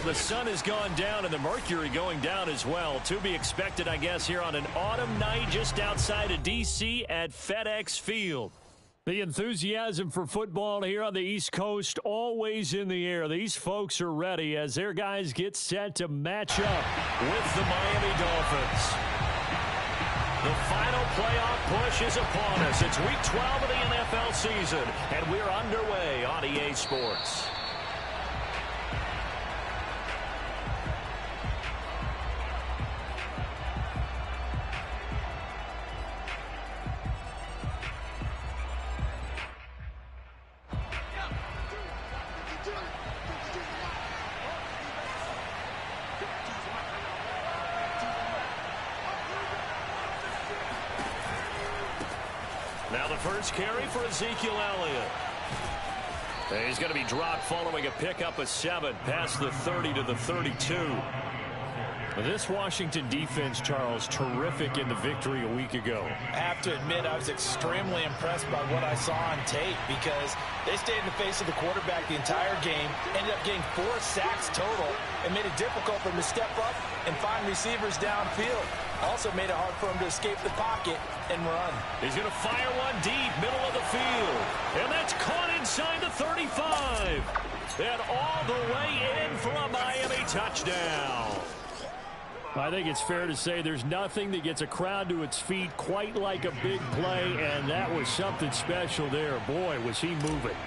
the sun has gone down and the mercury going down as well. To be expected, I guess, here on an autumn night just outside of D.C. at FedEx Field. The enthusiasm for football here on the East Coast always in the air. These folks are ready as their guys get set to match up with the Miami Dolphins. The final playoff push is upon us. It's Week 12 of the NFL season, and we're underway on EA Sports. Now the first carry for Ezekiel Elliott. He's going to be dropped following a pickup of 7 past the 30 to the 32. This Washington defense, Charles, terrific in the victory a week ago. I have to admit, I was extremely impressed by what I saw on tape because they stayed in the face of the quarterback the entire game, ended up getting 4 sacks total, and made it difficult for him to step up and find receivers downfield. Also made it hard for him to escape the pocket and run. He's going to fire one deep, middle of the field. And that's caught inside the 35. And all the way in for a Miami touchdown. I think it's fair to say there's nothing that gets a crowd to its feet quite like a big play, and that was something special there. Boy, was he moving.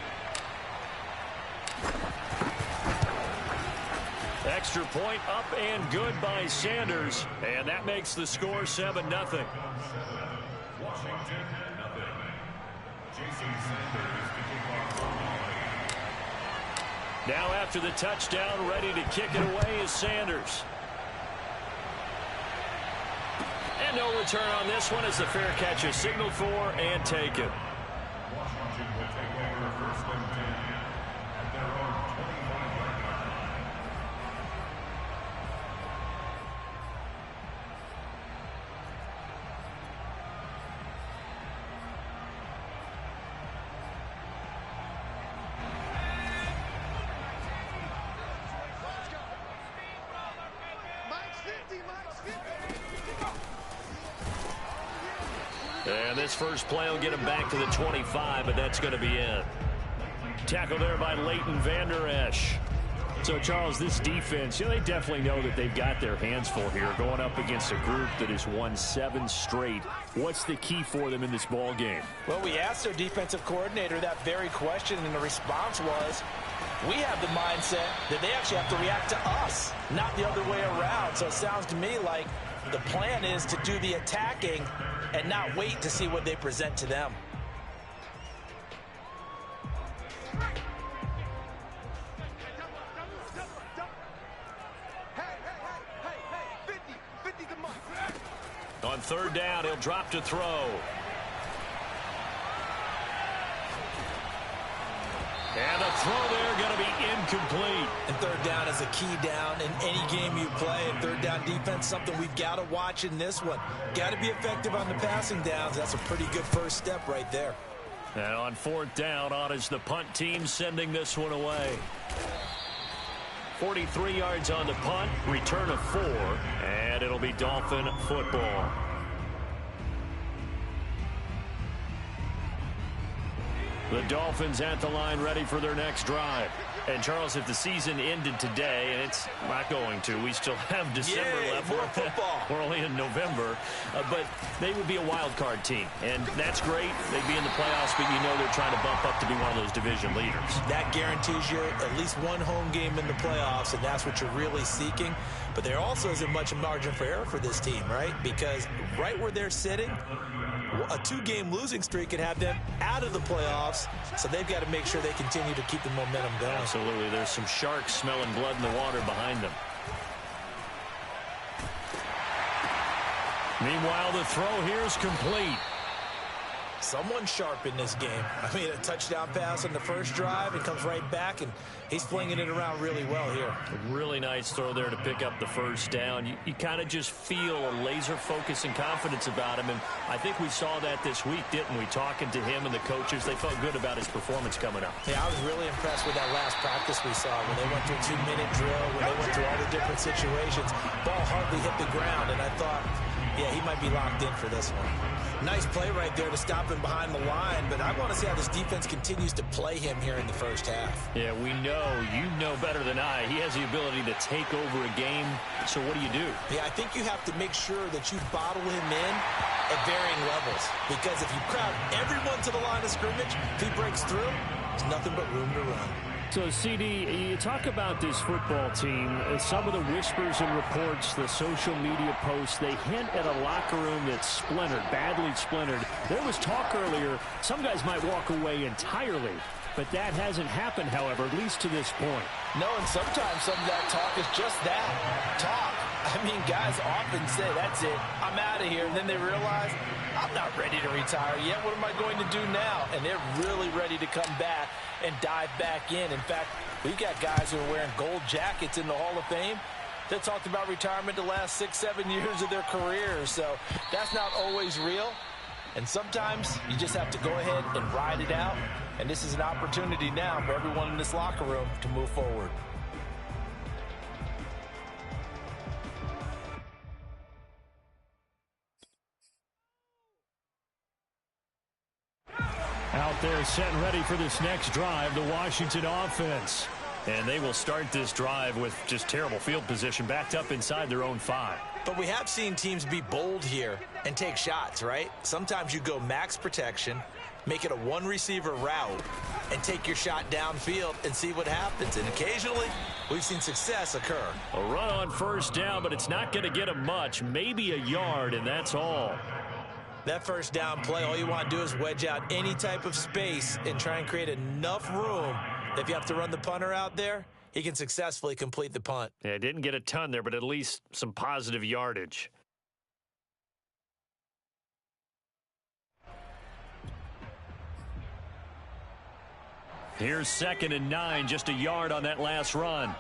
Extra point up and good by Sanders, and that makes the score 7-0. Washington, nothing. Jason Sanders picking off. Now after the touchdown, ready to kick it away is Sanders. And no return on this one as the fair catch is signaled for and taken. Washington will take over first and 10 at their own 25-yard line. And this first play will get him back to the 25, but that's going to be it. Tackle there by Leighton Vander Esch. So, Charles, this defense, they definitely know that they've got their hands full here going up against a group that has won 7 straight. What's the key for them in this ball game? Well, we asked their defensive coordinator that very question, and the response was, we have the mindset that they actually have to react to us, not the other way around. So it sounds to me like the plan is to do the attacking and not wait to see what they present to them. On third down, he'll drop to throw. And the throw there going to be incomplete. And third down is a key down in any game you play. And third down defense, something we've got to watch in this one. Got to be effective on the passing downs. That's a pretty good first step right there. And on fourth down, on is the punt team sending this one away. 43 yards on the punt, return of 4, and it'll be Dolphin football. The Dolphins at the line ready for their next drive. And, Charles, if the season ended today, and it's not going to, we still have December left. More football. We're only in November. But they would be a wild card team. And that's great. They'd be in the playoffs, but you know they're trying to bump up to be one of those division leaders. That guarantees you at least one home game in the playoffs, and that's what you're really seeking. But there also isn't much margin for error for this team, right? Because right where they're sitting, a 2-game losing streak could have them out of the playoffs, so they've got to make sure they continue to keep the momentum going. Absolutely. There's some sharks smelling blood in the water behind them. Meanwhile, the throw here is complete. someone sharp in this game. I mean, a touchdown pass on the first drive, and comes right back, and he's flinging it around really well here. A really nice throw there to pick up the first down. You kind of just feel a laser focus and confidence about him, and I think we saw that this week, didn't we? Talking to him and the coaches, they felt good about his performance coming up. Yeah, I was really impressed with that last practice we saw when they went through a 2-minute drill, when they went through all the different situations. Ball hardly hit the ground, and I thought, yeah, he might be locked in for this one. Nice play right there to stop him behind the line, but I want to see how this defense continues to play him here in the first half. Yeah, we know, you know better than I, he has the ability to take over a game, so what do you do? Yeah, I think you have to make sure that you bottle him in at varying levels, because if you crowd everyone to the line of scrimmage, if he breaks through, there's nothing but room to run. So, CD, you talk about this football team, some of the whispers and reports, the social media posts, they hint at a locker room that's splintered, badly splintered. There was talk earlier, some guys might walk away entirely, but that hasn't happened, however, at least to this point. No, and sometimes some of that talk is just that, talk. I mean, guys often say, that's it, I'm out of here, and then they realize, I'm not ready to retire yet. What am I going to do now? And they're really ready to come back and dive back in. In fact, we've got guys who are wearing gold jackets in the Hall of Fame that talked about retirement the last 6-7 years of their careers. So that's not always real. And sometimes you just have to go ahead and ride it out. And this is an opportunity now for everyone in this locker room to move forward. Out there set and ready for this next drive, the Washington offense. And they will start this drive with just terrible field position, backed up inside their own 5. But we have seen teams be bold here and take shots, right? Sometimes you go max protection, make it a one-receiver route, and take your shot downfield and see what happens. And occasionally, we've seen success occur. A run on first down, but it's not going to get him much, maybe a yard, and that's all. That first down play, all you want to do is wedge out any type of space and try and create enough room that if you have to run the punter out there, he can successfully complete the punt. Yeah, didn't get a ton there, but at least some positive yardage. Here's 2nd and 9, just a yard on that last run.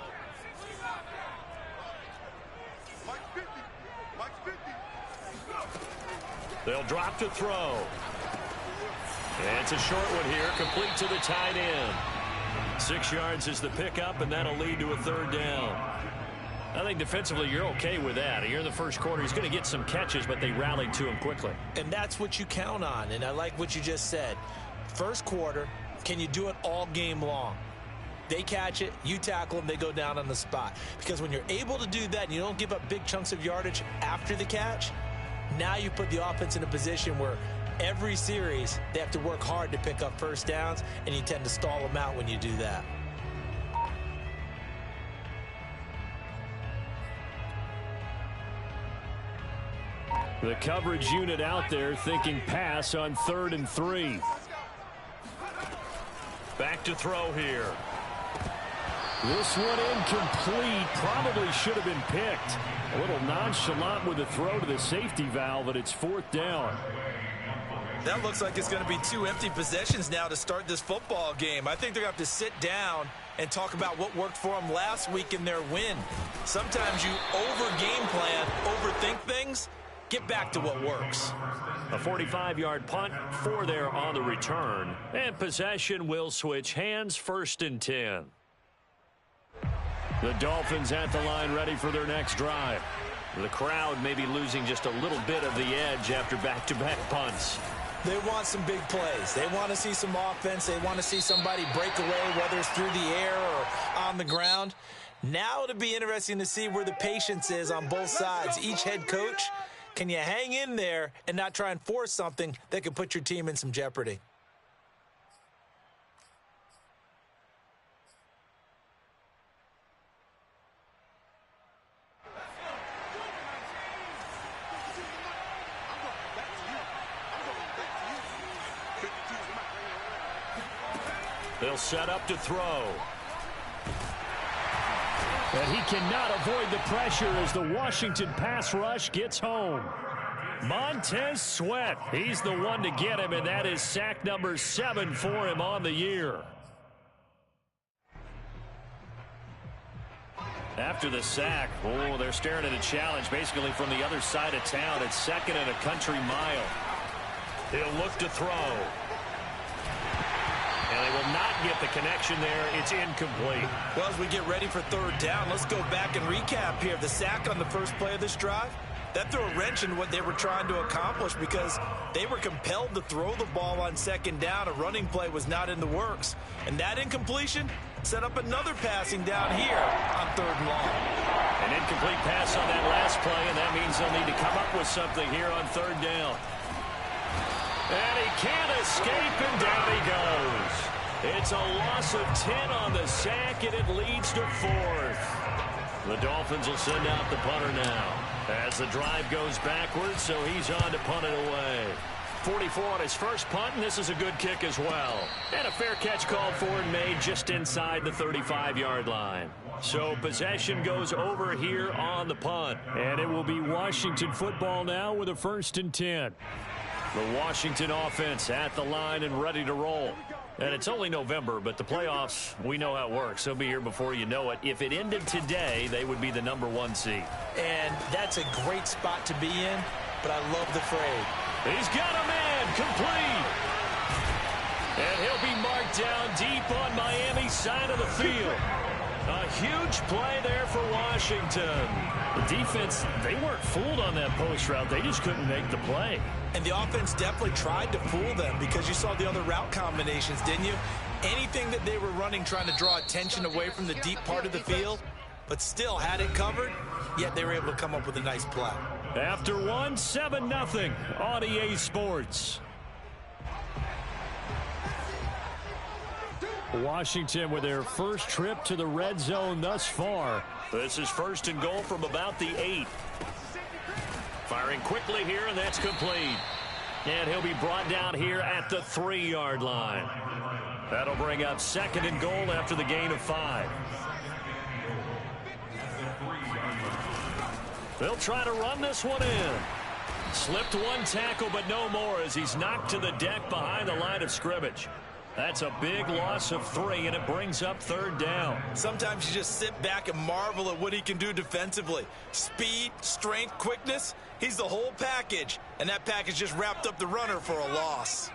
They'll drop to throw. And it's a short one here, complete to the tight end. 6 yards is the pickup, and that'll lead to a 3rd down. I think defensively you're okay with that. Here in the first quarter, he's going to get some catches, but they rallied to him quickly. And that's what you count on, and I like what you just said. First quarter, can you do it all game long? They catch it, you tackle them, they go down on the spot. Because when you're able to do that and you don't give up big chunks of yardage after the catch, now you put the offense in a position where every series they have to work hard to pick up first downs, and you tend to stall them out when you do that. The coverage unit out there thinking pass on 3rd and 3. Back to throw here. This one incomplete. Probably should have been picked. A little nonchalant with the throw to the safety valve, but it's 4th down. That looks like it's going to be 2 empty possessions now to start this football game. I think they're going to have to sit down and talk about what worked for them last week in their win. Sometimes you over-game plan, overthink things. Get back to what works. A 45-yard punt, 4 there on the return. And possession will switch hands, 1st and 10. The Dolphins at the line ready for their next drive. The crowd may be losing just a little bit of the edge after back-to-back punts. They want some big plays. They want to see some offense. They want to see somebody break away, whether it's through the air or on the ground. Now it'll be interesting to see where the patience is on both sides. Each head coach, can you hang in there and not try and force something that could put your team in some jeopardy? They'll set up to throw. And he cannot avoid the pressure as the Washington pass rush gets home. Montez Sweat. He's the one to get him, and that is sack number 7 for him on the year. After the sack, they're staring at a challenge basically from the other side of town. It's 2nd and a country mile. He'll look to throw. And they will not get the connection there. It's incomplete. Well, as we get ready for 3rd down, let's go back and recap here. The sack on the first play of this drive, that threw a wrench in what they were trying to accomplish because they were compelled to throw the ball on 2nd down. A running play was not in the works. And that incompletion set up another passing down here on 3rd and long. An incomplete pass on that last play, and that means they'll need to come up with something here on 3rd down. And he can't escape, and down he goes. It's a loss of 10 on the sack, and it leads to 4th. The Dolphins will send out the punter now as the drive goes backwards, so he's on to punt it away. 44 on his first punt, and this is a good kick as well. And a fair catch called for and made just inside the 35-yard line. So possession goes over here on the punt. And it will be Washington football now with a 1st and 10. The Washington offense at the line and ready to roll. And it's only November, but the playoffs, we know how it works. They'll be here before you know it. If it ended today, they would be the number 1 seed. And that's a great spot to be in, but I love the fray. He's got a man complete. And he'll be marked down deep on Miami's side of the field. A huge play there for Washington. The defense, they weren't fooled on that post route. They just couldn't make the play. And the offense definitely tried to fool them because you saw the other route combinations, didn't you? Anything that they were running trying to draw attention away from the deep part of the field, but still had it covered, yet they were able to come up with a nice play. After 1, 7-0 on EA Sports. Washington with their first trip to the red zone thus far. This is 1st and goal from about the 8. Firing quickly here, and that's complete. And he'll be brought down here at the 3-yard line. That'll bring up 2nd and goal after the gain of 5. They'll try to run this one in. Slipped one tackle, but no more as he's knocked to the deck behind the line of scrimmage. That's a big loss of 3, and it brings up 3rd down. Sometimes you just sit back and marvel at what he can do defensively. Speed, strength, quickness, he's the whole package. And that package just wrapped up the runner for a loss.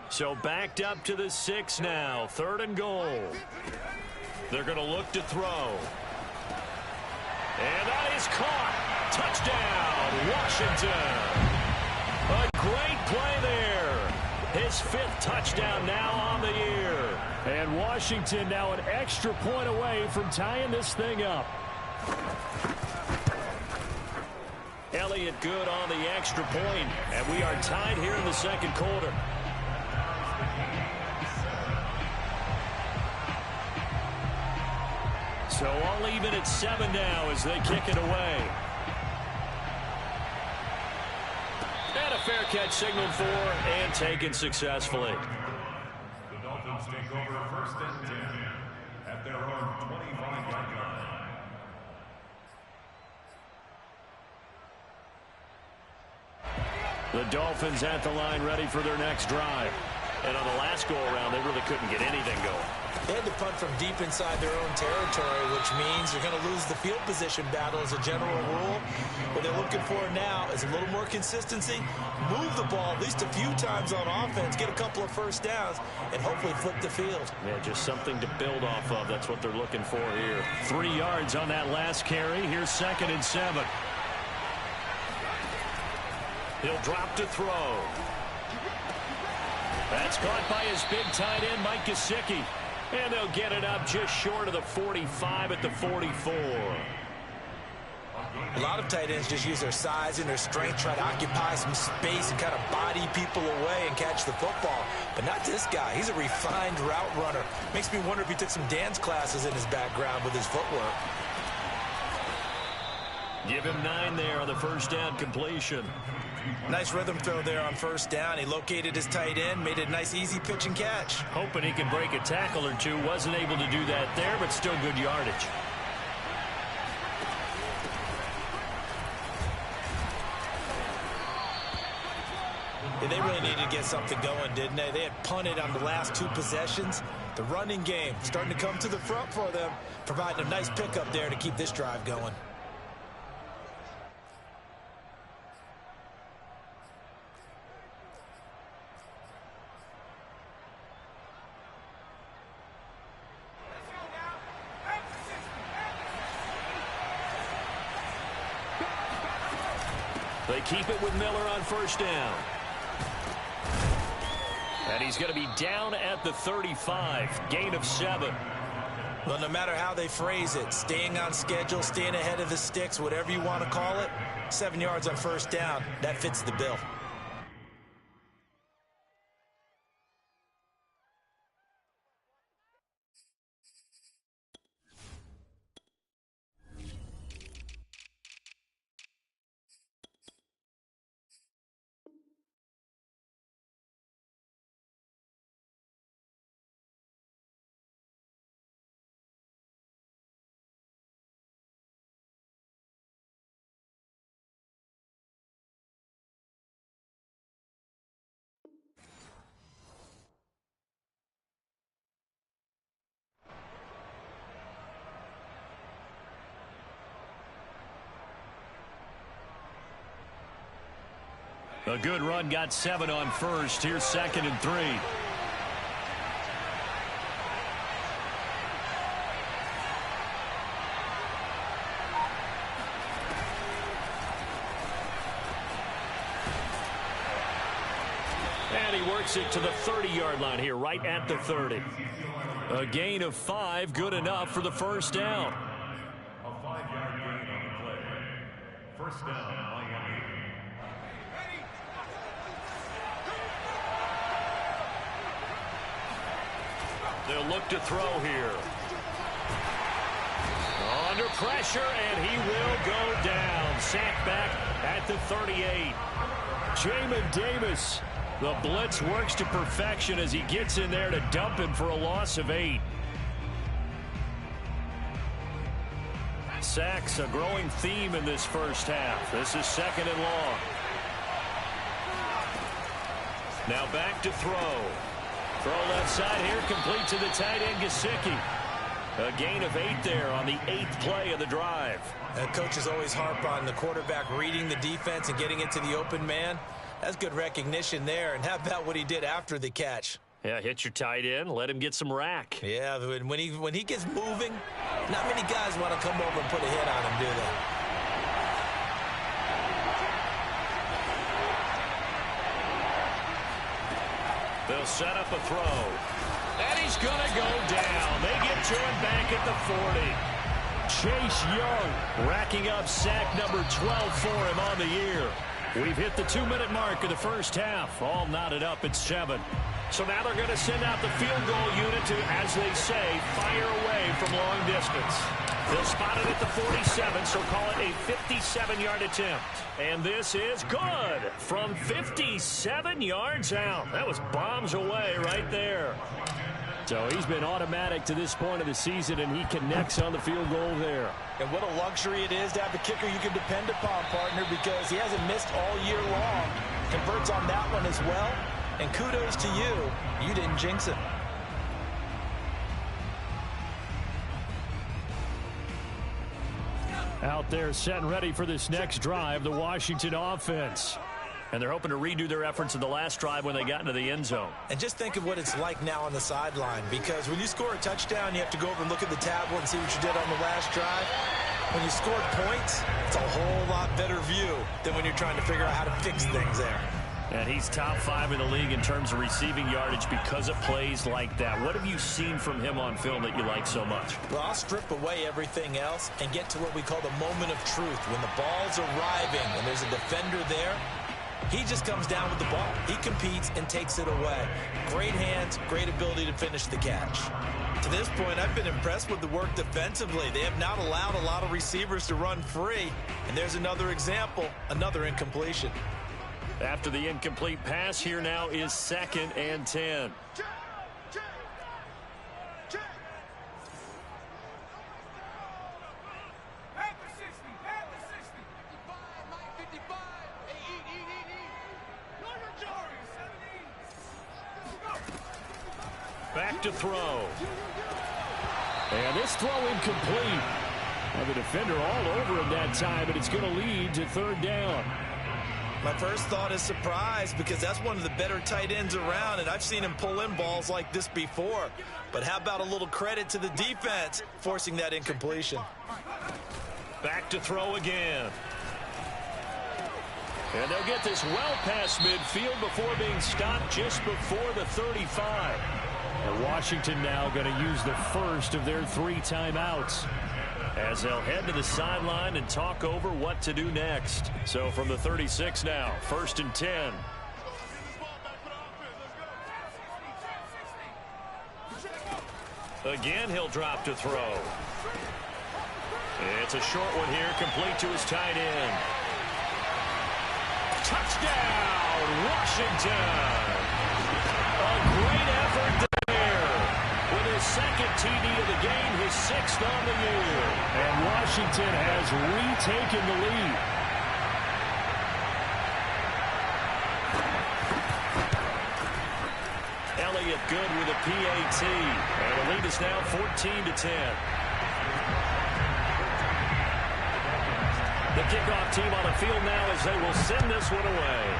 So backed up to the 6 now, 3rd and goal. They're going to look to throw. And that is caught. Touchdown, Washington. A great play there. His 5th touchdown now on the year. And Washington now an extra point away from tying this thing up. Elliott good on the extra point, and we are tied here in the 2nd quarter. So all even at 7 now as they kick it away. And a fair catch signaled for and taken successfully. The Dolphins take over 1st and 10 at their own 25-yard line. The Dolphins at the line ready for their next drive. And on the last go-around, they really couldn't get anything going. They had to punt from deep inside their own territory, which means you're going to lose the field position battle as a general rule. What they're looking for now is a little more consistency, move the ball at least a few times on offense, get a couple of 1st downs, and hopefully flip the field. Yeah, just something to build off of. That's what they're looking for here. 3 yards on that last carry. Here's 2nd and 7. He'll drop to throw. That's caught by his big tight end, Mike Gesicki. And they'll get it up just short of the 45 at the 44. A lot of tight ends just use their size and their strength, try to occupy some space and kind of body people away and catch the football. But not this guy. He's a refined route runner. Makes me wonder if he took some dance classes in his background with his footwork. Give him 9 there on the 1st down completion. Nice rhythm throw there on 1st down. He located his tight end, made it a nice easy pitch and catch. Hoping he can break a tackle or two. Wasn't able to do that there, but still good yardage. Yeah, they really needed to get something going, didn't they? They had punted on the last 2 possessions. The running game starting to come to the front for them, providing a nice pickup there to keep this drive going. They keep it with Miller on first down. And he's going to be down at the 35. Gain of 7. Well, no matter how they phrase it, staying on schedule, staying ahead of the sticks, whatever you want to call it, 7 yards on first down, that fits the bill. A good run, got 7 on first. Here's 2nd and 3. And he works it to the 30-yard line here, right at the 30. A gain of 5, good enough for the first down. A 5-yard gain on the play. First down, Miami. They'll look to throw here. Under pressure, and he will go down. Sacked back at the 38. Jamin Davis. The blitz works to perfection as he gets in there to dump him for a loss of 8. Sacks, a growing theme in this first half. This is 2nd and long. Now back to throw. Throw left side here, complete to the tight end, Gesicki. A gain of 8 there on the 8th play of the drive. Coaches always harp on the quarterback reading the defense and getting into the open man. That's good recognition there. And how about what he did after the catch? Yeah, hit your tight end, let him get some rack. Yeah, when he gets moving, not many guys want to come over and put a hit on him, do they? They'll set up a throw. And he's going to go down. They get to him back at the 40. Chase Young racking up sack number 12 for him on the year. We've hit the 2-minute mark of the first half. All knotted up at 7. So now they're going to send out the field goal unit to, as they say, fire away from long distance. They'll spot it at the 47, so call it a 57-yard attempt. And this is good from 57 yards out. That was bombs away right there. So he's been automatic to this point of the season, and he connects on the field goal there. And what a luxury it is to have a kicker you can depend upon, partner, because he hasn't missed all year long. Converts on that one as well. And kudos to you. You didn't jinx him. Out there set and ready for this next drive, the Washington offense. And they're hoping to redo their efforts in the last drive when they got into the end zone. And just think of what it's like now on the sideline, because when you score a touchdown, you have to go over and look at the tablet and see what you did on the last drive. When you scored points, it's a whole lot better view than when you're trying to figure out how to fix things there. And he's top 5 in the league in terms of receiving yardage because of plays like that. What have you seen from him on film that you like so much? Well, I'll strip away everything else and get to what we call the moment of truth. When the ball's arriving and there's a defender there, he just comes down with the ball. He competes and takes it away. Great hands, great ability to finish the catch. To this point, I've been impressed with the work defensively. They have not allowed a lot of receivers to run free. And there's another example, another incompletion. After the incomplete pass, here now is 2nd and 10. back to throw. And this throw incomplete. Well, the defender all over him that time, and it's going to lead to third down. My first thought is surprise, because that's one of the better tight ends around, and I've seen him pull in balls like this before. But how about a little credit to the defense forcing that incompletion? Back to throw again. And they'll get this well past midfield before being stopped just before the 35. And Washington now going to use the first of their 3 timeouts, as they'll head to the sideline and talk over what to do next. So from the 36 now, 1st and 10. Again, he'll drop to throw. It's a short one here, complete to his tight end. Touchdown, Washington! A great effort there. With his second TD of the game, his 6th on the year. And Washington has retaken the lead. Elliott good with a PAT. And the lead is now 14-10. The kickoff team on the field now as they will send this one away.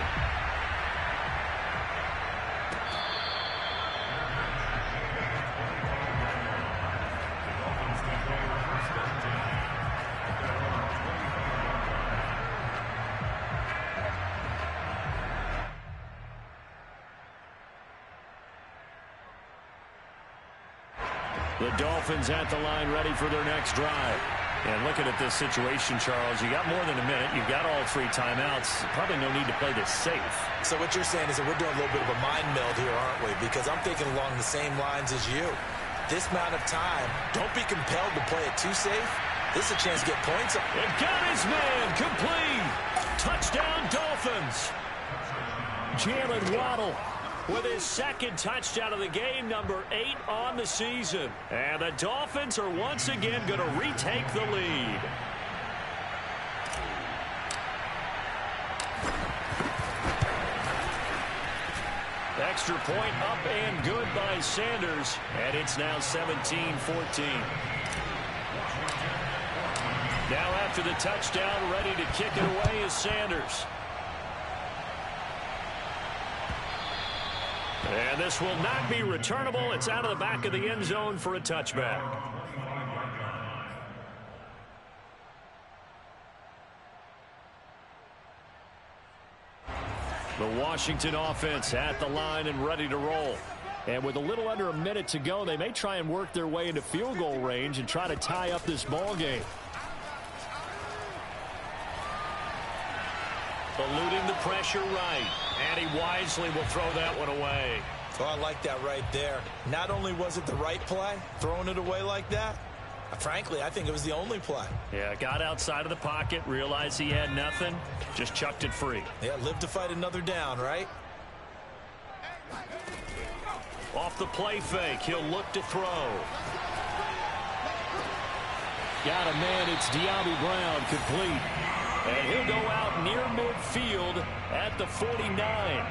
The Dolphins at the line ready for their next drive. And looking at this situation, Charles, you got more than a minute. You've got all 3 timeouts. Probably no need to play this safe. So what you're saying is that we're doing a little bit of a mind meld here, aren't we? Because I'm thinking along the same lines as you. This amount of time, don't be compelled to play it too safe. This is a chance to get points. And got his man complete. Touchdown, Dolphins. Jalen Waddle with his 2nd touchdown of the game, number 8 on the season. And the Dolphins are once again going to retake the lead. Extra point up and good by Sanders. And it's now 17-14. Now after the touchdown, ready to kick it away is Sanders. And this will not be returnable. It's out of the back of the end zone for a touchback. The Washington offense at the line and ready to roll. And with a little under a minute to go, they may try and work their way into field goal range and try to tie up this ball game. Eluding the pressure right. And he wisely will throw that one away. Oh, I like that right there. Not only was it the right play, throwing it away like that, frankly, I think it was the only play. Yeah, got outside of the pocket, realized he had nothing, just chucked it free. Yeah, live to fight another down, right? Off the play fake, he'll look to throw. Got a man, it's De'Ami Brown, complete. And he'll go out near midfield at the 49.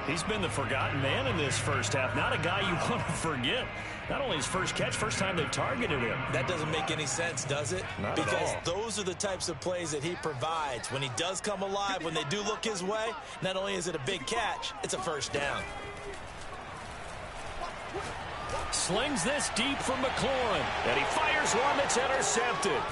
He's been the forgotten man in this first half. Not a guy you want to forget. Not only his first catch, first time they've targeted him. That doesn't make any sense, does it? Not because at all. Those are the types of plays that he provides. When he does come alive, when they do look his way, not only is it a big catch, it's a first down. Slings this deep from McLaurin. And he fires one that's intercepted.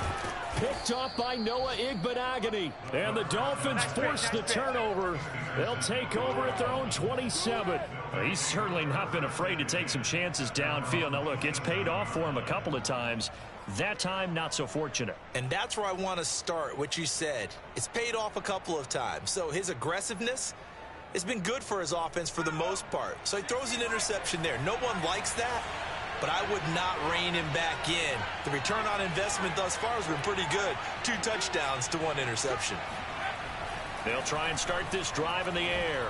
Picked off by Noah Igbenogany. And the Dolphins force the turnover. They'll take over at their own 27. He's certainly not been afraid to take some chances downfield. Now, look, it's paid off for him a couple of times. That time, not so fortunate. And that's where I want to start, what you said. It's paid off a couple of times. So his aggressiveness has been good for his offense for the most part. So he throws an interception there. No one likes that, but I would not rein him back in. The return on investment thus far has been pretty good. 2 touchdowns to 1 interception. They'll try and start this drive in the air.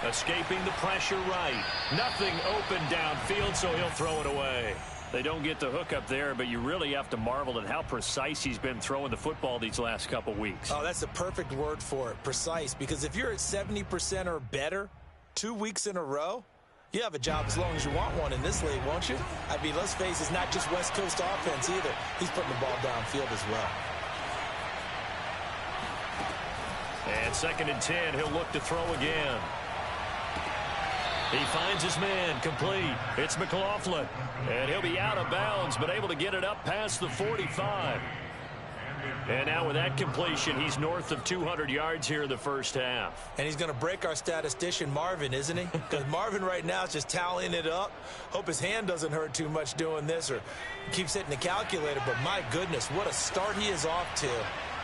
Escaping the pressure right. Nothing open downfield, so he'll throw it away. They don't get the hook up there, but you really have to marvel at how precise he's been throwing the football these last couple weeks. Oh, that's the perfect word for it, precise. Because if you're at 70% or better 2 weeks in a row, You have a job as long as you want one in this league, won't you? I mean, let's face it, it's not just West Coast offense either. He's putting the ball downfield as well. And 2nd and 10, he'll look to throw again. He finds his man, complete. It's McLaughlin. And he'll be out of bounds, but able to get it up past the 45. And now with that completion, he's north of 200 yards here in the first half. And he's going to break our statistician, Marvin, isn't he? Because Marvin right now is just tallying it up. Hope his hand doesn't hurt too much doing this or keeps hitting the calculator. But my goodness, what a start he is off to.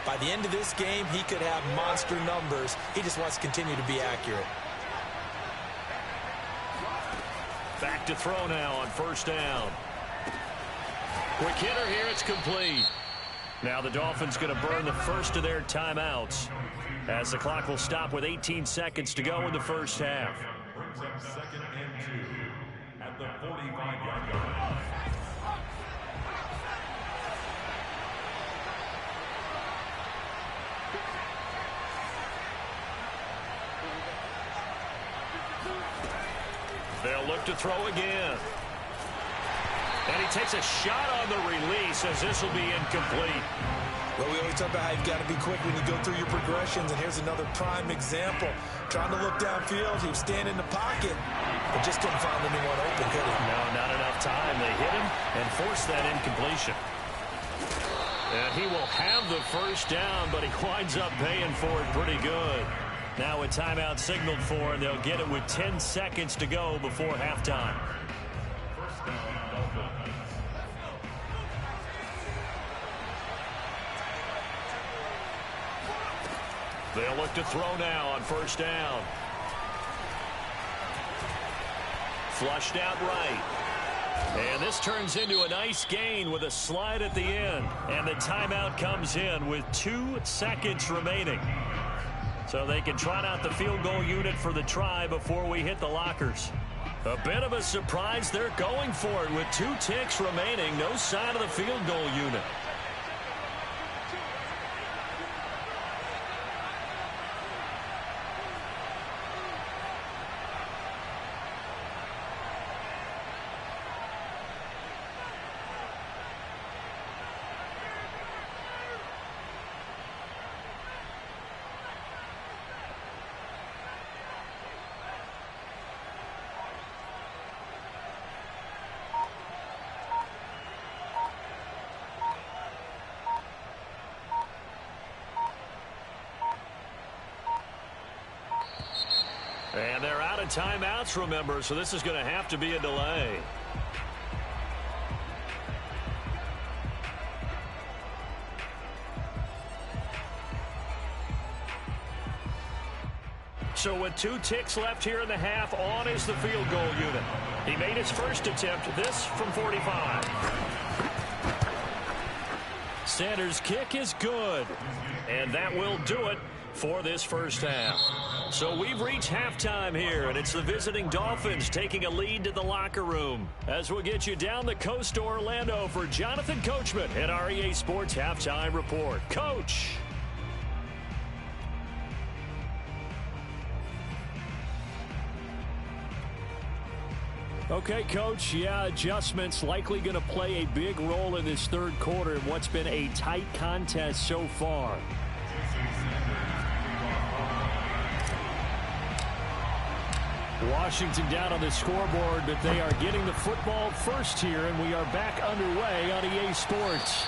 By the end of this game, he could have monster numbers. He just wants to continue to be accurate. Back to throw now on 1st down. Quick hitter here, it's complete. Now the Dolphins going to burn the first of their timeouts as the clock will stop with 18 seconds to go in the first half. Brings up 2nd and 2 at the 45-yard line. They'll look to throw again. And he takes a shot on the release as this will be incomplete. Well, we always talk about how you've got to be quick when you go through your progressions, and here's another prime example. Trying to look downfield, he was standing in the pocket, but just couldn't find anyone open, could he? No, not enough time. They hit him and forced that incompletion. And he will have the first down, but he winds up paying for it pretty good. Now a timeout signaled for, and they'll get it with 10 seconds to go before halftime. First down, Dolphins. They'll look to throw now on 1st down. Flushed out right. And this turns into a nice gain with a slide at the end. And the timeout comes in with 2 seconds remaining. So they can trot out the field goal unit for the try before we hit the lockers. A bit of a surprise. They're going for it with 2 ticks remaining. No sign of the field goal unit. And they're out of timeouts, remember, so this is going to have to be a delay. So with 2 ticks left here in the half, on is the field goal unit. He made his first attempt, this from 45. Sanders' kick is good. And that will do it for this first half. So we've reached halftime here, and it's the visiting Dolphins taking a lead to the locker room. As we'll get you down the coast to Orlando for Jonathan Coachman at our EA Sports Halftime Report. Coach. Okay, Coach, adjustments likely going to play a big role in this third quarter in what's been a tight contest so far. Washington down on the scoreboard, but they are getting the football first here, and we are back underway on EA Sports.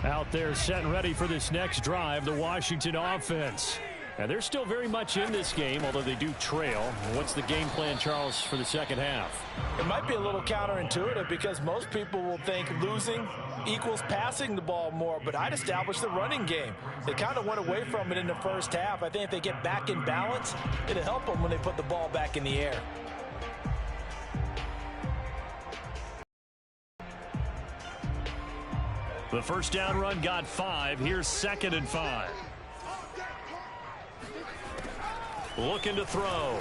Out there set and ready for this next drive, the Washington offense. And they're still very much in this game, although they do trail. What's the game plan, Charles, for the second half? It might be a little counterintuitive because most people will think losing equals passing the ball more, but I'd establish the running game. They kind of went away from it in the first half. I think if they get back in balance, it'll help them when they put the ball back in the air. The first down run got 5. Here's 2nd and 5. Looking to throw.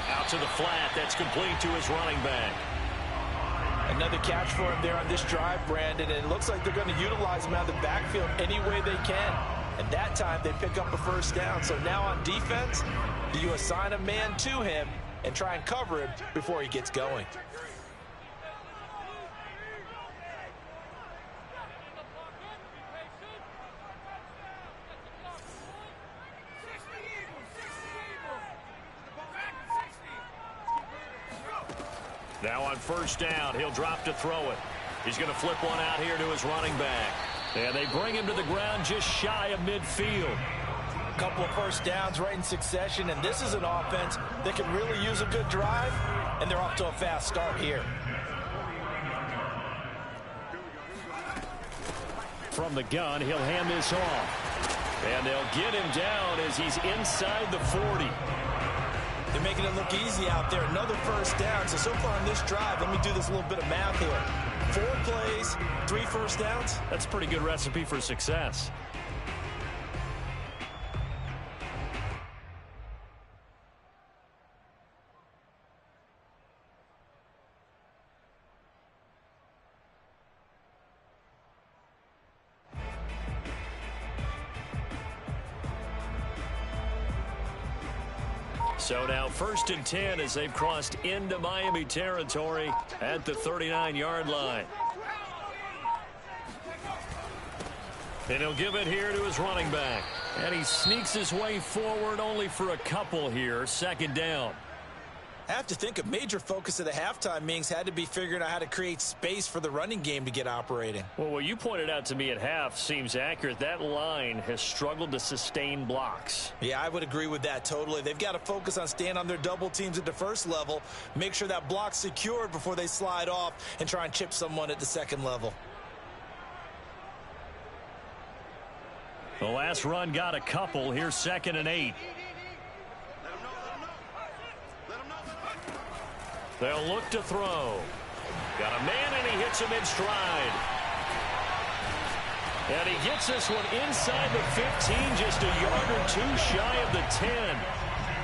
Out to the flat. That's complete to his running back. Another catch for him there on this drive, Brandon. And it looks like they're going to utilize him out of the backfield any way they can. And that time they pick up a first down. So now on defense, you assign a man to him and try and cover him before he gets going. Now on first down, he'll drop to throw it. He's going to flip one out here to his running back. And they bring him to the ground just shy of midfield. A couple of first downs right in succession, and this is an offense that can really use a good drive, and they're off to a fast start here. From the gun, he'll hand this off. And they'll get him down as he's inside the 40. They're making it look easy out there. Another first down. So far on this drive, let me do this little bit of math here. 4 plays, 3 first downs. That's a pretty good recipe for success. So now 1st and 10 as they've crossed into Miami territory at the 39-yard line. And he'll give it here to his running back. And he sneaks his way forward only for a couple here. 2nd down. I have to think a major focus of the halftime meetings had to be figuring out how to create space for the running game to get operating. Well, what you pointed out to me at half seems accurate. That line has struggled to sustain blocks. Yeah, I would agree with that totally. They've got to focus on staying on their double teams at the first level, make sure that block's secured before they slide off and try and chip someone at the second level. The last run got a couple. Here's 2nd and 8. They'll look to throw. Got a man, and he hits him in stride. And he gets this one inside the 15, just a yard or 2 shy of the 10.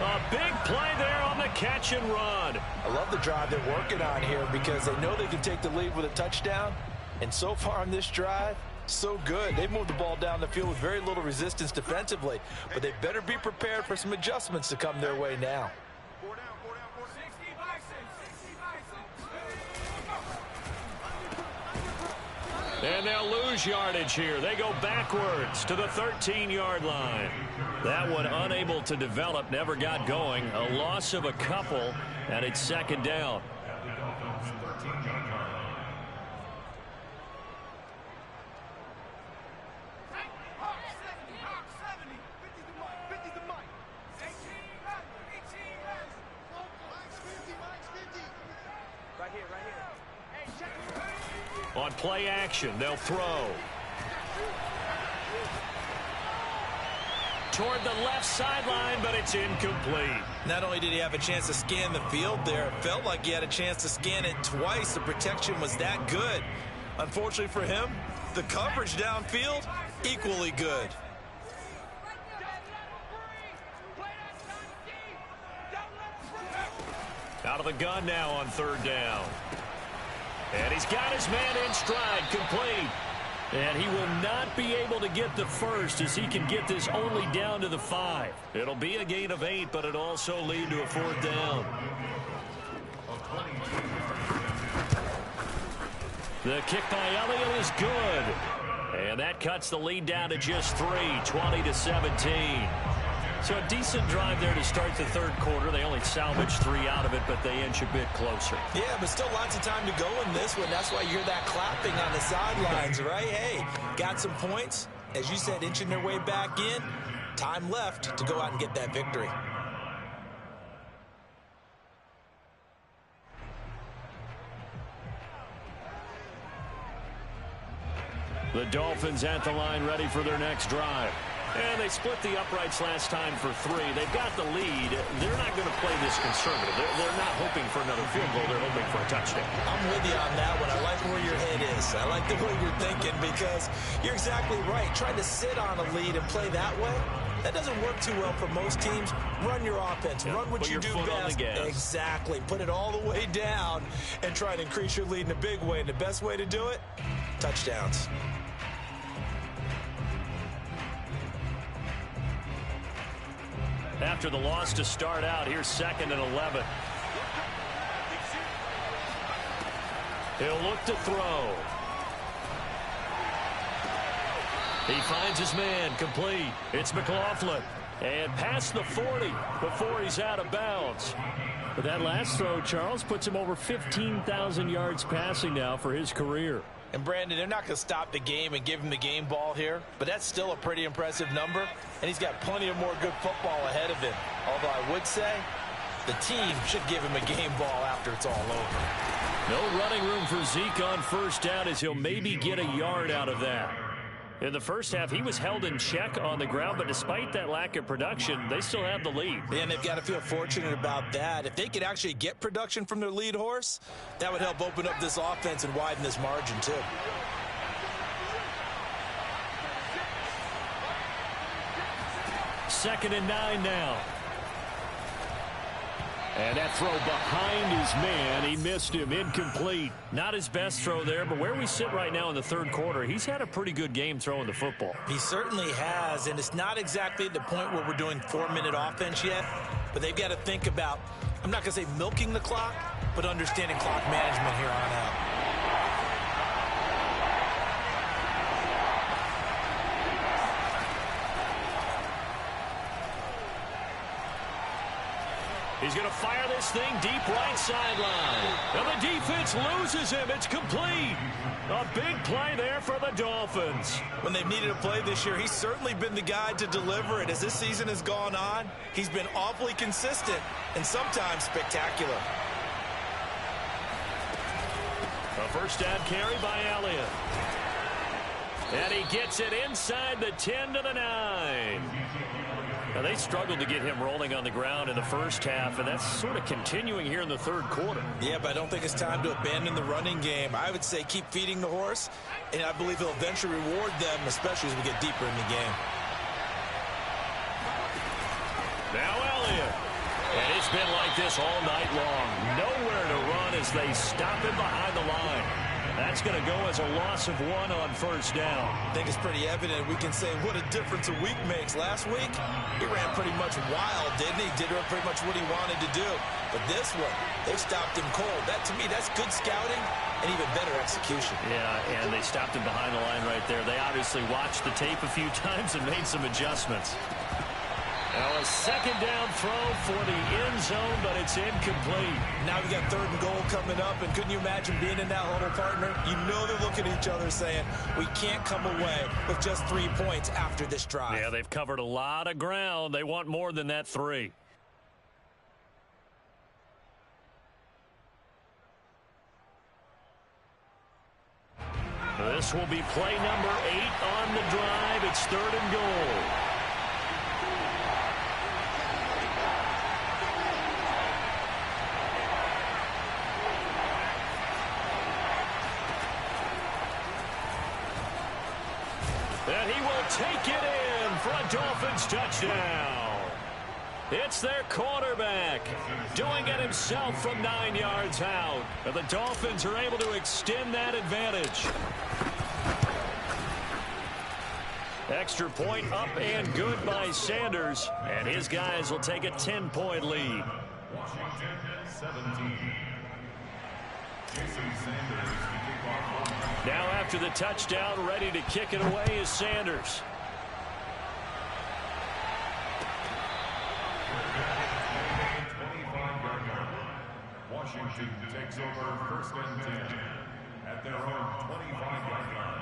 A big play there on the catch and run. I love the drive they're working on here because they know they can take the lead with a touchdown. And so far on this drive, so good. They've moved the ball down the field with very little resistance defensively. But they better be prepared for some adjustments to come their way now. And they'll lose yardage here. They go backwards to the 13-yard line. That one unable to develop, never got going. A loss of a couple, and it's 2nd down. On play action, they'll throw. Toward the left sideline, but it's incomplete. Not only did he have a chance to scan the field there, it felt like he had a chance to scan it twice. The protection was that good. Unfortunately for him, the coverage downfield, equally good. Out of the gun now on 3rd down. And he's got his man in stride, complete. And he will not be able to get the first as he can get this only down to the 5. It'll be a gain of 8, but it'll also lead to a 4th down. The kick by Elliott is good. And that cuts the lead down to just 3, 20-17. So a decent drive there to start the 3rd quarter. They only salvaged 3 out of it, but they inch a bit closer. Yeah, but still lots of time to go in this one. That's why you hear that clapping on the sidelines, right? Hey, got some points. As you said, inching their way back in. Time left to go out and get that victory. The Dolphins at the line ready for their next drive. And they split the uprights last time for 3. They've got the lead. They're not going to play this conservative. They're not hoping for another field goal. They're hoping for a touchdown. I'm with you on that one. I like where your head is. I like the way you're thinking because you're exactly right. Trying to sit on a lead and play that way, that doesn't work too well for most teams. Run your offense. Run what you do best. Exactly. Put it all the way down and try to increase your lead in a big way. And the best way to do it, touchdowns. After the loss to start out, here's 2nd and 11. He'll look to throw. He finds his man, complete. It's McLaughlin. And past the 40 before he's out of bounds. But that last throw, Charles, puts him over 15,000 yards passing now for his career. And, Brandon, they're not going to stop the game and give him the game ball here, but that's still a pretty impressive number, and he's got plenty of more good football ahead of him. Although I would say the team should give him a game ball after it's all over. No running room for Zeke on first down as he'll maybe get a yard out of that. In the first half, he was held in check on the ground, but despite that lack of production, they still have the lead. And they've got to feel fortunate about that. If they could actually get production from their lead horse, that would help open up this offense and widen this margin, too. Second and 9 now. And that throw behind his man, he missed him, incomplete. Not his best throw there, but where we sit right now in the third quarter, he's had a pretty good game throwing the football. He certainly has, and it's not exactly at the point where we're doing 4-minute offense yet, but they've got to think about, I'm not going to say milking the clock, but understanding clock management here on out. He's going to fire this thing deep right sideline. And the defense loses him. It's complete. A big play there for the Dolphins. When they've needed a play this year, he's certainly been the guy to deliver it. As this season has gone on, he's been awfully consistent and sometimes spectacular. A first down carry by Elliott. And he gets it inside the 10 to the 9. Now, they struggled to get him rolling on the ground in the first half, and that's sort of continuing here in the third quarter. Yeah, but I don't think it's time to abandon the running game. I would say keep feeding the horse, and I believe he'll eventually reward them, especially as we get deeper in the game. Now Elliott. And it's been like this all night long. Nowhere to run as they stop him behind the line. That's going to go as a loss of 1 on first down. I think it's pretty evident. We can say what a difference a week makes. Last week, he ran pretty much wild, didn't he? Did pretty much what he wanted to do. But this one, they stopped him cold. That, to me, that's good scouting and even better execution. Yeah, and they stopped him behind the line right there. They obviously watched the tape a few times and made some adjustments. Now a second down throw for the end zone, but it's incomplete. Now we got 3rd and goal coming up, and couldn't you imagine being in that huddle, partner? You know they're looking at each other saying, we can't come away with just 3 points after this drive. Yeah, they've covered a lot of ground. They want more than that 3. This will be play number 8 on the drive. It's 3rd and goal. And he will take it in for a Dolphins touchdown. It's their quarterback doing it himself from 9 yards out. And the Dolphins are able to extend that advantage. Extra point up and good by Sanders. And his guys will take a 10-point lead. Washington 17. Jason Sanders. Now after the touchdown, ready to kick it away is Sanders. Washington takes over 1st and 10 at their own 25-yard line.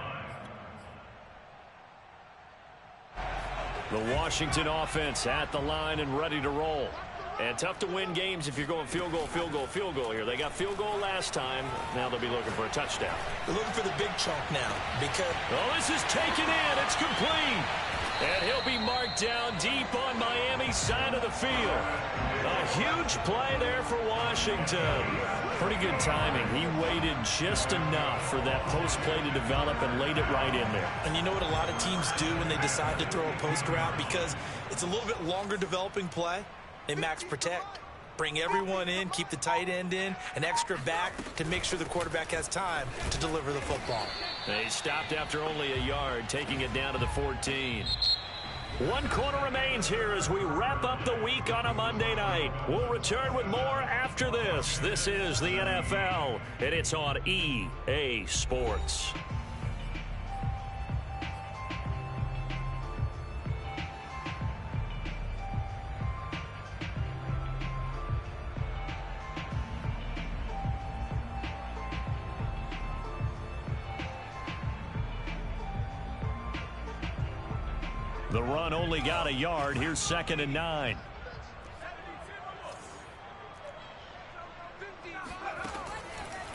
The Washington offense at the line and ready to roll. And tough to win games if you're going field goal, field goal, field goal here. They got field goal last time. Now they'll be looking for a touchdown. They're looking for the big chunk now because... Oh, this is taken in. It's complete. And he'll be marked down deep on Miami's side of the field. A huge play there for Washington. Pretty good timing. He waited just enough for that post play to develop and laid it right in there. And you know what a lot of teams do when they decide to throw a post route? Because it's a little bit longer developing play. They max protect. Bring everyone in, keep the tight end in, an extra back to make sure the quarterback has time to deliver the football. They stopped after only a yard, taking it down to the 14. 1 quarter remains here as we wrap up the week on a Monday night. We'll return with more after this. This is the NFL, and it's on EA Sports. The run only got a yard. Here's 2nd and 9.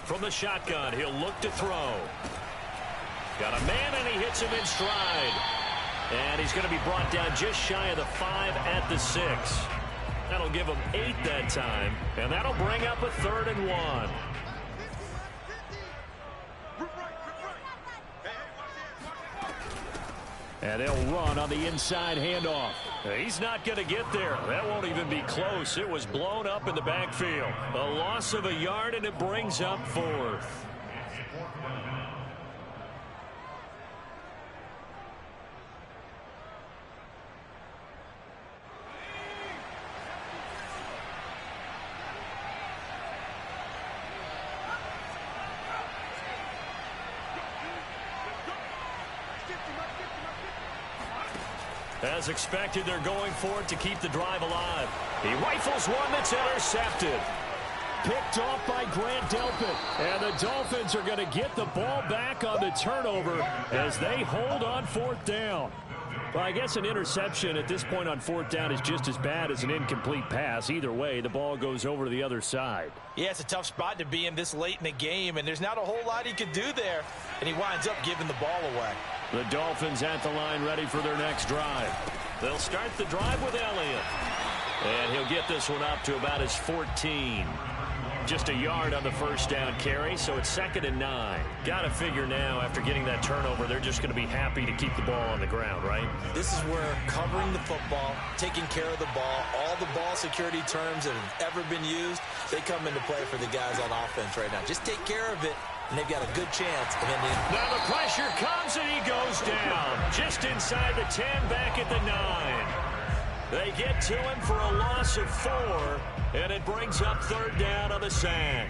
From the shotgun, he'll look to throw. Got a man, and he hits him in stride. And he's going to be brought down just shy of the 5 at the 6. That'll give him 8 that time. And that'll bring up a 3rd and 1. And they'll run on the inside handoff. He's not going to get there. That won't even be close. It was blown up in the backfield. A loss of a yard, and it brings up 4th. As expected, they're going for it to keep the drive alive. He rifles one that's intercepted. Picked off by Grant Delpit. And the Dolphins are going to get the ball back on the turnover as they hold on 4th down. Well, I guess an interception at this point on 4th down is just as bad as an incomplete pass. Either way, the ball goes over to the other side. Yeah, it's a tough spot to be in this late in the game, and there's not a whole lot he could do there. And he winds up giving the ball away. The Dolphins at the line ready for their next drive. They'll start the drive with Elliott. And he'll get this one up to about his 14. Just a yard on the first down carry, so it's 2nd and 9. Got to figure now, after getting that turnover, they're just going to be happy to keep the ball on the ground, right? This is where covering the football, taking care of the ball, all the ball security terms that have ever been used, they come into play for the guys on offense right now. Just take care of it, and they've got a good chance of ending. Now the pressure comes, and he goes down. Just inside the 10, back at the 9. They get to him for a loss of 4, and it brings up 3rd down on the sack.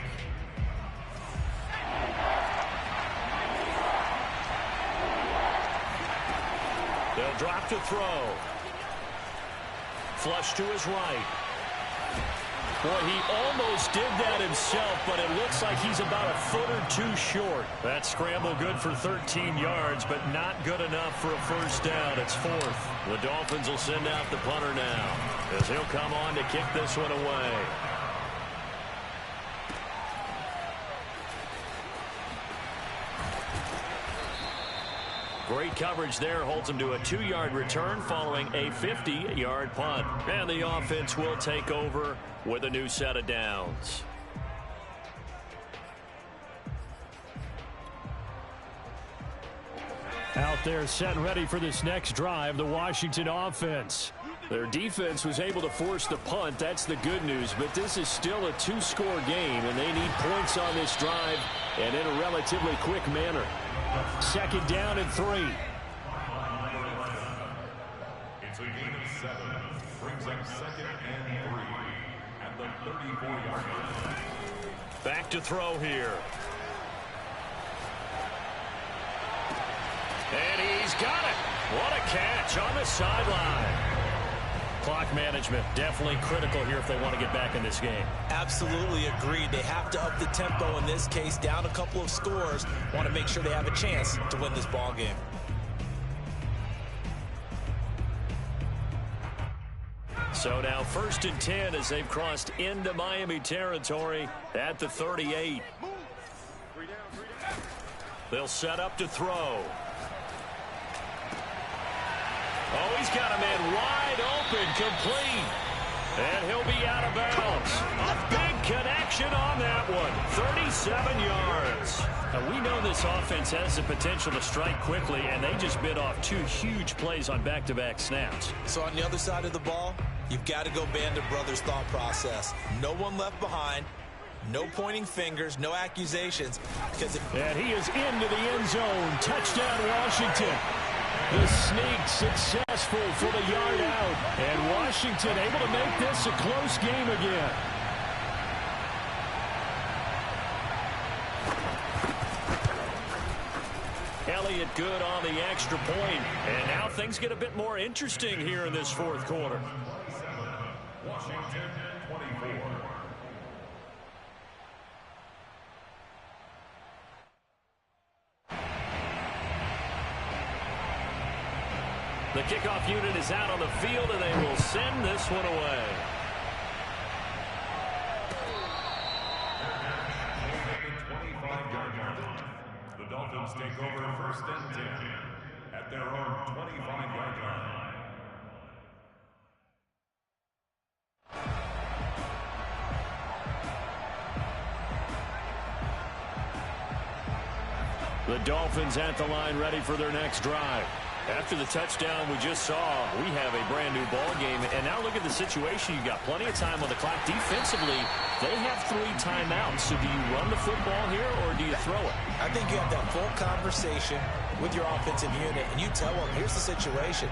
They'll drop to throw. Flush to his right. Boy, he almost did that himself, but it looks like he's about a foot or 2 short. That scramble good for 13 yards, but not good enough for a first down. It's 4th. The Dolphins will send out the punter now, as he'll come on to kick this one away. Great coverage there, holds him to a 2-yard return following a 50-yard punt. And the offense will take over with a new set of downs. Out there set and ready for this next drive, the Washington offense. Their defense was able to force the punt. That's the good news, but this is still a 2-score game, and they need points on this drive and in a relatively quick manner. 2nd down and 3. It's a gain of 7. Brings up 2nd and 3 at the 34-yard line. Back to throw here. And he's got it. What a catch on the sideline. Clock management definitely critical here if they want to get back in this game. Absolutely agreed. They have to up the tempo in this case, down a couple of scores. Want to make sure they have a chance to win this ball game. So now 1st and 10 as they've crossed into Miami territory at the 38. They'll set up to throw. Oh, he's got a man wide open, complete. And he'll be out of bounds. A big connection on that one. 37 yards. Now, we know this offense has the potential to strike quickly, and they just bit off 2 huge plays on back-to-back snaps. So on the other side of the ball, you've got to go Band of Brothers thought process. No one left behind. No pointing fingers, no accusations. And he is into the end zone. Touchdown, Washington. The sneak successful for the yard out. And Washington able to make this a close game again. Elliott good on the extra point. And now things get a bit more interesting here in this fourth quarter. Washington 24. The kickoff unit is out on the field, and they will send this one away. The Dolphins take over first and 10 at their own 25-yard line. The Dolphins at the line ready for their next drive. After the touchdown we just saw, we have a brand new ball game. And now look at the situation. You've got plenty of time on the clock. Defensively, they have 3 timeouts. So do you run the football here or do you throw it? I think you have that full conversation with your offensive unit, and you tell them, here's the situation.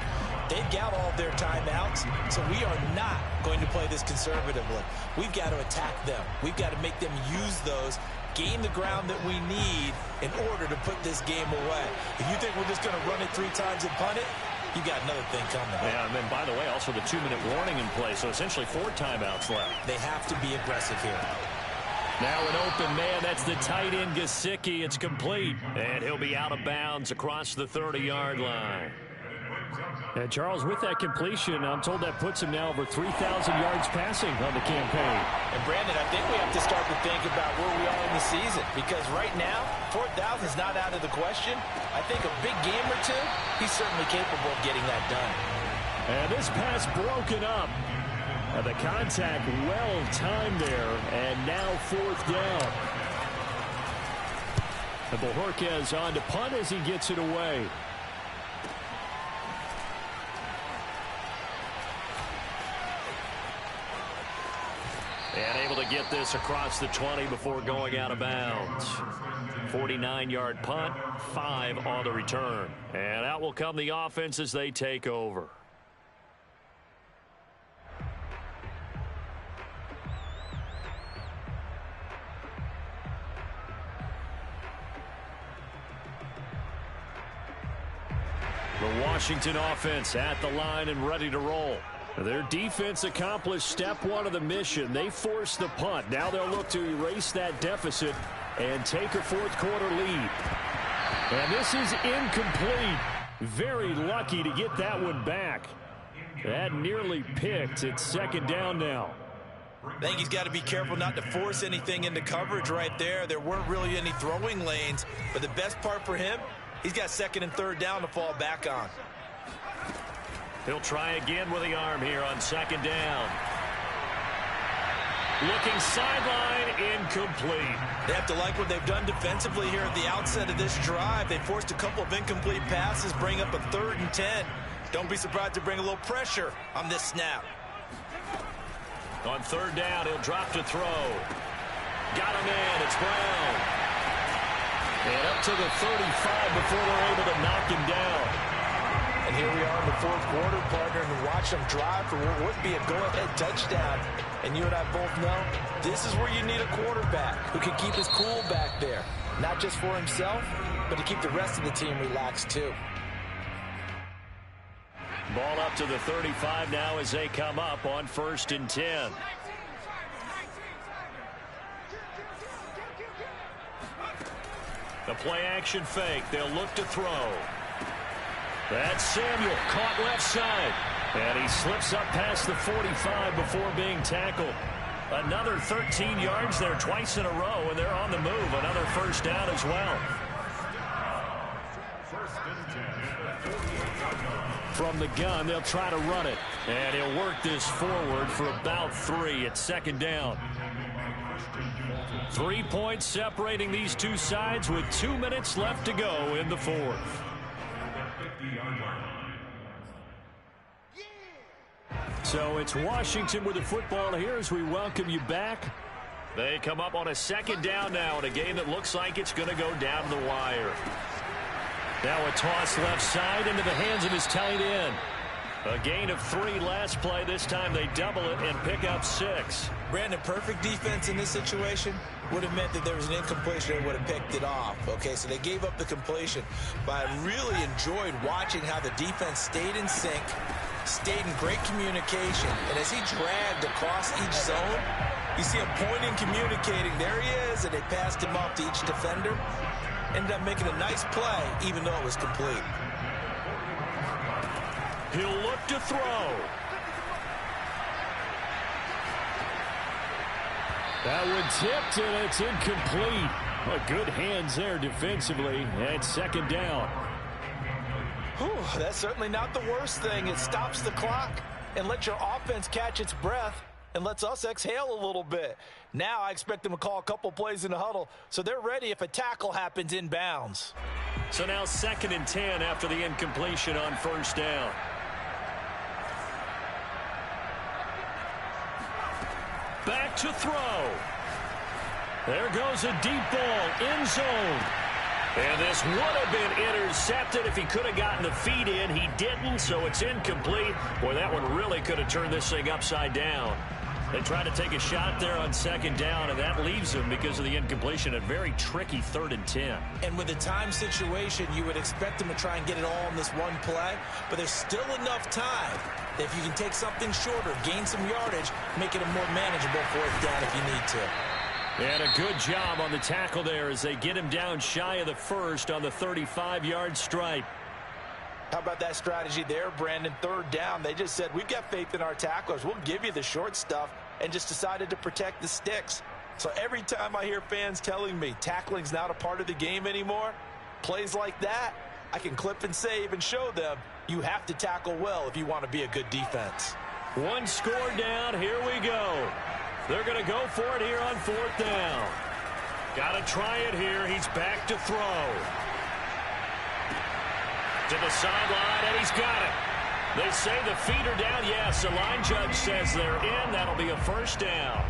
They've got all of their timeouts, so we are not going to play this conservatively. We've got to attack them. We've got to make them use those, gain the ground that we need in order to put this game away. If you think we're just going to run it 3 times and punt it, you got another thing coming. Yeah, and then, by the way, also the 2-minute warning in play, so essentially 4 timeouts left. They have to be aggressive here. Now an open man, that's the tight end Gesicki. It's complete, and he'll be out of bounds across the 30-yard line. And Charles, with that completion, I'm told that puts him now over 3,000 yards passing on the campaign. And Brandon, I think we have to start to think about where we are in the season, because right now, 4,000 is not out of the question. I think a big game or 2, he's certainly capable of getting that done. And this pass broken up. The contact well timed there, and now 4th down. And Bojorquez on to punt as he gets it away. And able to get this across the 20 before going out of bounds. 49-yard punt, 5 on the return. And out will come the offense as they take over. The Washington offense at the line and ready to roll. Their defense accomplished step 1 of the mission. They forced the punt. Now they'll look to erase that deficit and take a 4th quarter lead. And this is incomplete. Very lucky to get that one back. That nearly picked. It's 2nd down now. I think he's got to be careful not to force anything into coverage right there. There weren't really any throwing lanes. But the best part for him, he's got 2nd and 3rd down to fall back on. He'll try again with the arm here on 2nd down. Looking sideline, incomplete. They have to like what they've done defensively here at the outset of this drive. They forced a couple of incomplete passes, bring up a 3rd and 10. Don't be surprised to bring a little pressure on this snap. On 3rd down, he'll drop to throw. Got him in. It's Brown. And up to the 35 before they're able to knock him down. And here we are in the 4th quarter, partner, and watch them drive for what would be a go-ahead touchdown. And you and I both know this is where you need a quarterback who can keep his cool back there. Not just for himself, but to keep the rest of the team relaxed too. Ball up to the 35 now as they come up on 1st and 10. The play action fake. They'll look to throw. That's Samuel, caught left side. And he slips up past the 45 before being tackled. Another 13 yards there twice in a row, and they're on the move. Another 1st down as well. 1st and 10 at the 48-yard line. From the gun, they'll try to run it. And he'll work this forward for about 3 at second down. 3 points separating these two sides with 2 minutes left to go in the fourth. So it's Washington with the football here as we welcome you back. They come up on a second down now in a game that looks like it's going to go down the wire. Now a toss left side into the hands of his tight end. A gain of 3 last play. This time they double it and pick up 6. Brandon, perfect defense in this situation would have meant that there was an incompletion. They would have picked it off. Okay, so they gave up the completion. But I really enjoyed watching how the defense stayed in sync, stayed in great communication. And as he dragged across each zone, you see him pointing, communicating. There he is, and they passed him off to each defender. Ended up making a nice play, even though it was complete. He'll look to throw. That one tipped, and it's incomplete. Well, good hands there defensively at second down. Whew, that's certainly not the worst thing. It stops the clock and lets your offense catch its breath and lets us exhale a little bit. Now I expect them to call a couple plays in the huddle so they're ready if a tackle happens inbounds. So now 2nd and 10 after the incompletion on first down. Back to throw. There goes a deep ball, end zone. And this would have been intercepted if he could have gotten the feet in. He didn't, so it's incomplete. Boy, that one really could have turned this thing upside down. They try to take a shot there on second down, and that leaves them because of the incompletion. A very tricky 3rd and 10. And with the time situation, you would expect them to try and get it all in this one play, but there's still enough time that if you can take something shorter, gain some yardage, make it a more manageable 4th down if you need to. And a good job on the tackle there as they get him down shy of the first on the 35-yard stripe. How about that strategy there, Brandon? 3rd down, they just said, we've got faith in our tacklers. We'll give you the short stuff, and just decided to protect the sticks. So every time I hear fans telling me tackling's not a part of the game anymore, plays like that, I can clip and save and show them you have to tackle well if you want to be a good defense. 1 score down. Here we go. They're going to go for it here on 4th down. Got to try it here. He's back to throw. To the sideline, and he's got it. They say the feet are down. Yes, the line judge says they're in. That'll be a first down.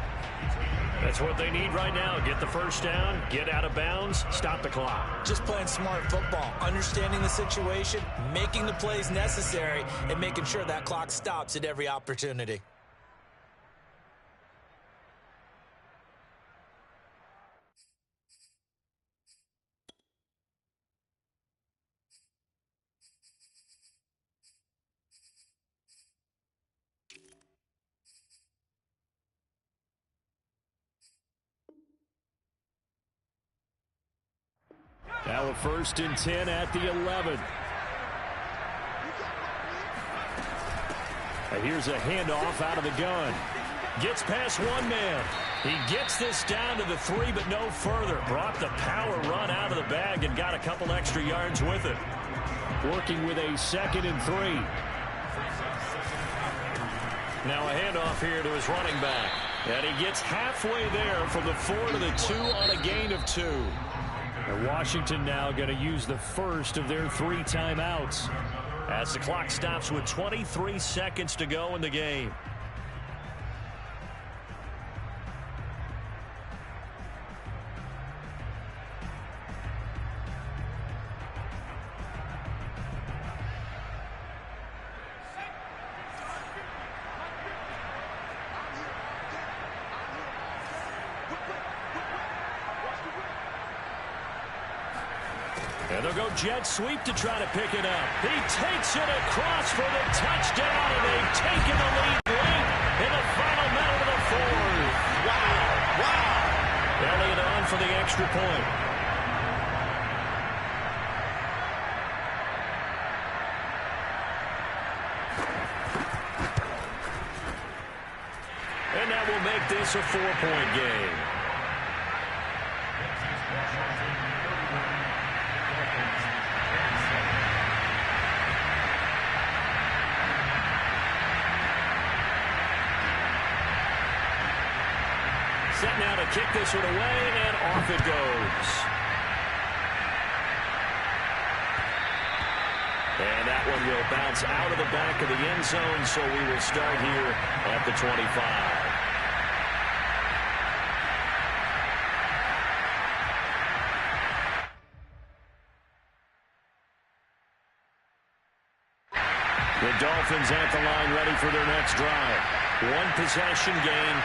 That's what they need right now. Get the first down, get out of bounds, stop the clock. Just playing smart football, understanding the situation, making the plays necessary, and making sure that clock stops at every opportunity. Now a 1st and 10 at the 11. Here's a handoff out of the gun. Gets past one man. He gets this down to the 3, but no further. Brought the power run out of the bag and got a couple extra yards with it. Working with a 2nd and 3. Now a handoff here to his running back. And he gets halfway there from the 4 to the 2 on a gain of 2. And Washington now going to use the first of their 3 timeouts as the clock stops with 23 seconds to go in the game. And they'll go jet sweep to try to pick it up. He takes it across for the touchdown, and they've taken the lead late in the final minute of the 4th. Wow, wow. Elliott on for the extra point. And that will make this a 4-point game. set now to kick this one away, and off it goes. And that one will bounce out of the back of the end zone, so we will start here at the 25. The Dolphins at the line, ready for their next drive. One possession game,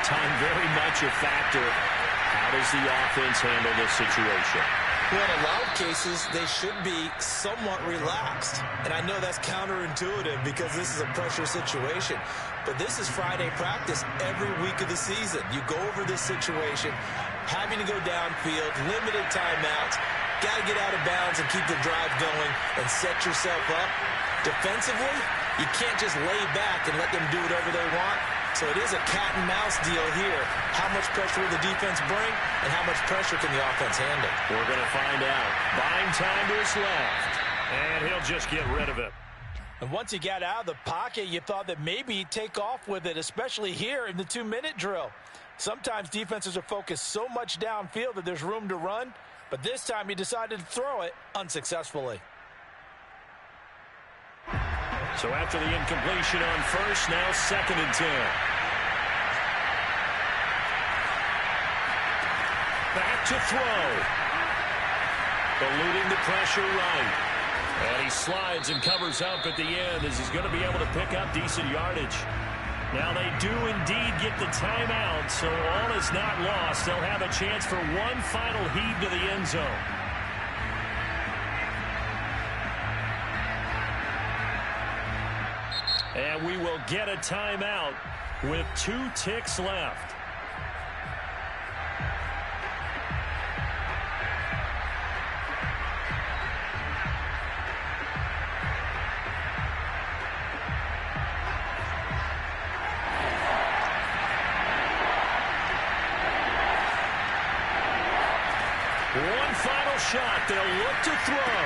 time very much a factor. How does the offense handle this situation? Well, in a lot of cases, they should be somewhat relaxed. And I know that's counterintuitive because this is a pressure situation. But this is Friday practice every week of the season. You go over this situation, having to go downfield, limited timeouts, got to get out of bounds and keep the drive going and set yourself up. Defensively, you can't just lay back and let them do whatever they want. So it is a cat and mouse deal here. How much pressure will the defense bring, and how much pressure can the offense handle? We're going to find out. Buying time to his left, and he'll just get rid of it. And once he got out of the pocket, you thought that maybe he'd take off with it, especially here in the 2-minute drill. Sometimes defenses are focused so much downfield that there's room to run, but this time he decided to throw it unsuccessfully. So after the incompletion on first, now 2nd and 10. Back to throw. Eluding the pressure right. And he slides and covers up at the end as he's going to be able to pick up decent yardage. Now they do indeed get the timeout, so all is not lost. They'll have a chance for one final heave to the end zone. And we will get a timeout with 2 ticks left. One final shot. They'll look to throw.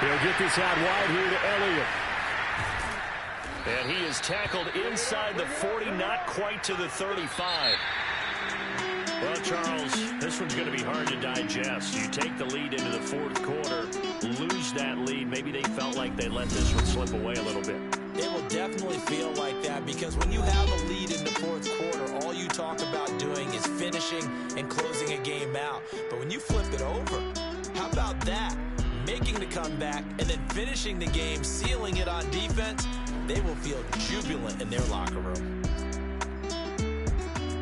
He'll get this out wide here to Elliott. And he is tackled inside the 40, not quite to the 35. Well, Charles, this one's going to be hard to digest. You take the lead into the 4th quarter, lose that lead. Maybe they felt like they let this one slip away a little bit. It will definitely feel like that because when you have a lead in the 4th quarter, all you talk about doing is finishing and closing a game out. But when you flip it over, how about that? Making the comeback and then finishing the game, sealing it on defense, they will feel jubilant in their locker room.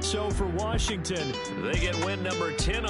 So for Washington, they get win number 10.